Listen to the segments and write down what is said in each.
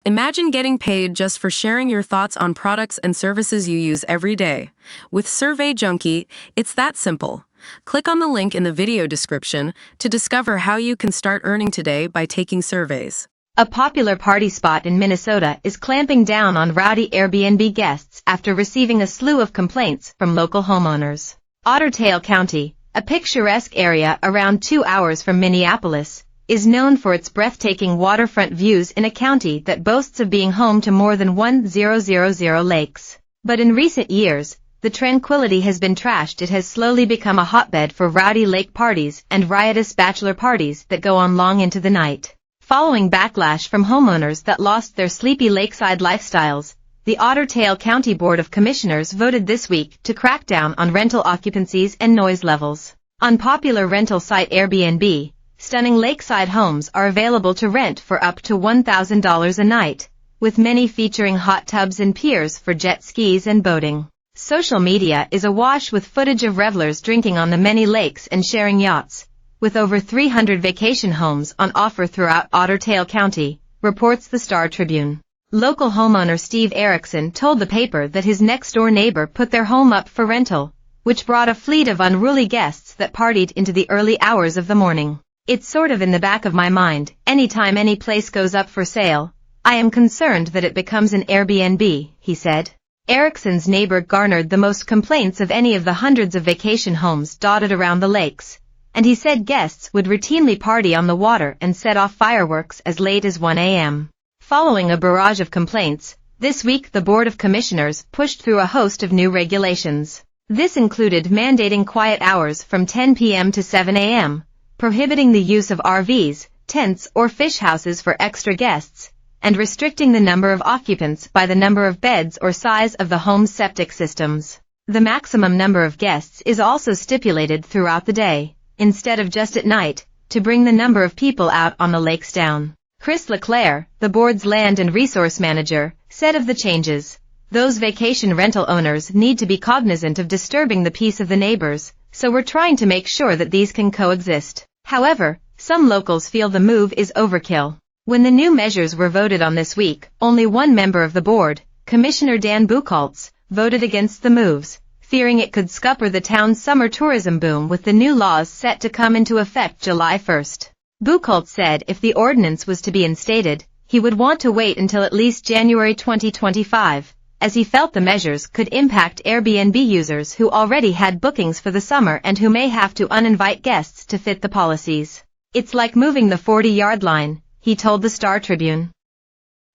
Imagine getting paid just for sharing your thoughts on products and services you use every day. With Survey Junkie, it's that simple. Click on the link in the video description to discover how you can start earning today by taking surveys. A popular party spot in Minnesota is clamping down on rowdy Airbnb guests after receiving a slew of complaints from local homeowners. Otter Tail County, a picturesque area around 2 hours from Minneapolis, is known for its breathtaking waterfront views in a county that boasts of being home to more than 1,000 lakes. But in recent years, the tranquility has been trashed. It has slowly become a hotbed for rowdy lake parties and riotous bachelor parties that go on long into the night. Following backlash from homeowners that lost their sleepy lakeside lifestyles, the Otter Tail County Board of Commissioners voted this week to crack down on rental occupancies and noise levels. On popular rental site Airbnb, stunning lakeside homes are available to rent for up to $1,000 a night, with many featuring hot tubs and piers for jet skis and boating. Social media is awash with footage of revelers drinking on the many lakes and sharing yachts, with over 300 vacation homes on offer throughout Otter Tail County, reports the Star Tribune. Local homeowner Steve Erickson told the paper that his next-door neighbor put their home up for rental, which brought a fleet of unruly guests that partied into the early hours of the morning. It's sort of in the back of my mind, anytime any place goes up for sale, I am concerned that it becomes an Airbnb, he said. Erickson's neighbor garnered the most complaints of any of the hundreds of vacation homes dotted around the lakes, and he said guests would routinely party on the water and set off fireworks as late as 1 a.m. Following a barrage of complaints, this week the Board of Commissioners pushed through a host of new regulations. This included mandating quiet hours from 10 p.m. to 7 a.m., prohibiting the use of RVs, tents or fish houses for extra guests, and restricting the number of occupants by the number of beds or size of the home's septic systems. The maximum number of guests is also stipulated throughout the day, instead of just at night, to bring the number of people out on the lakes down. Chris LeClaire, the board's land and resource manager, said of the changes, "Those vacation rental owners need to be cognizant of disturbing the peace of the neighbors, so we're trying to make sure that these can coexist." However, some locals feel the move is overkill. When the new measures were voted on this week, only one member of the board, Commissioner Dan Bucholtz, voted against the moves, fearing it could scupper the town's summer tourism boom with the new laws set to come into effect July 1st. Bucholtz said if the ordinance was to be instated, he would want to wait until at least January 2025, as he felt the measures could impact Airbnb users who already had bookings for the summer and who may have to uninvite guests to fit the policies. "It's like moving the 40-yard line," he told the Star Tribune.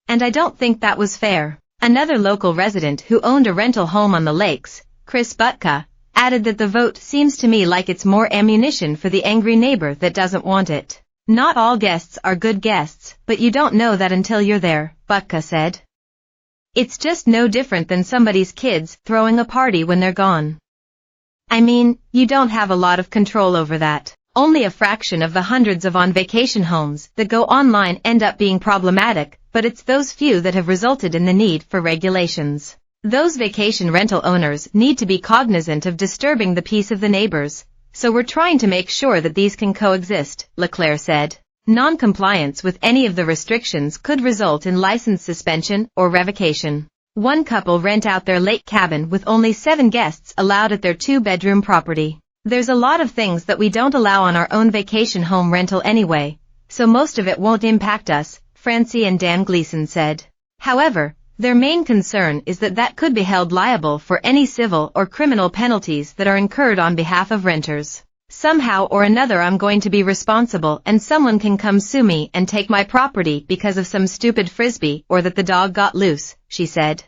"And I don't think that was fair." Another local resident who owned a rental home on the lakes, Chris Butka, added that the vote seems to me like it's more ammunition for the angry neighbor that doesn't want it. "Not all guests are good guests, but you don't know that until you're there," Butka said. "It's just no different than somebody's kids throwing a party when they're gone. I mean, you don't have a lot of control over that." Only a fraction of the hundreds of on-vacation homes that go online end up being problematic, but it's those few that have resulted in the need for regulations. Those vacation rental owners need to be cognizant of disturbing the peace of the neighbors, so we're trying to make sure that these can coexist, LeClaire said. Non-compliance with any of the restrictions could result in license suspension or revocation. One couple rent out their lake cabin with only 7 guests allowed at their 2-bedroom property. "There's a lot of things that we don't allow on our own vacation home rental anyway, so most of it won't impact us," Francie and Dan Gleason said. However, their main concern is that could be held liable for any civil or criminal penalties that are incurred on behalf of renters. "Somehow or another I'm going to be responsible and someone can come sue me and take my property because of some stupid frisbee or that the dog got loose," she said.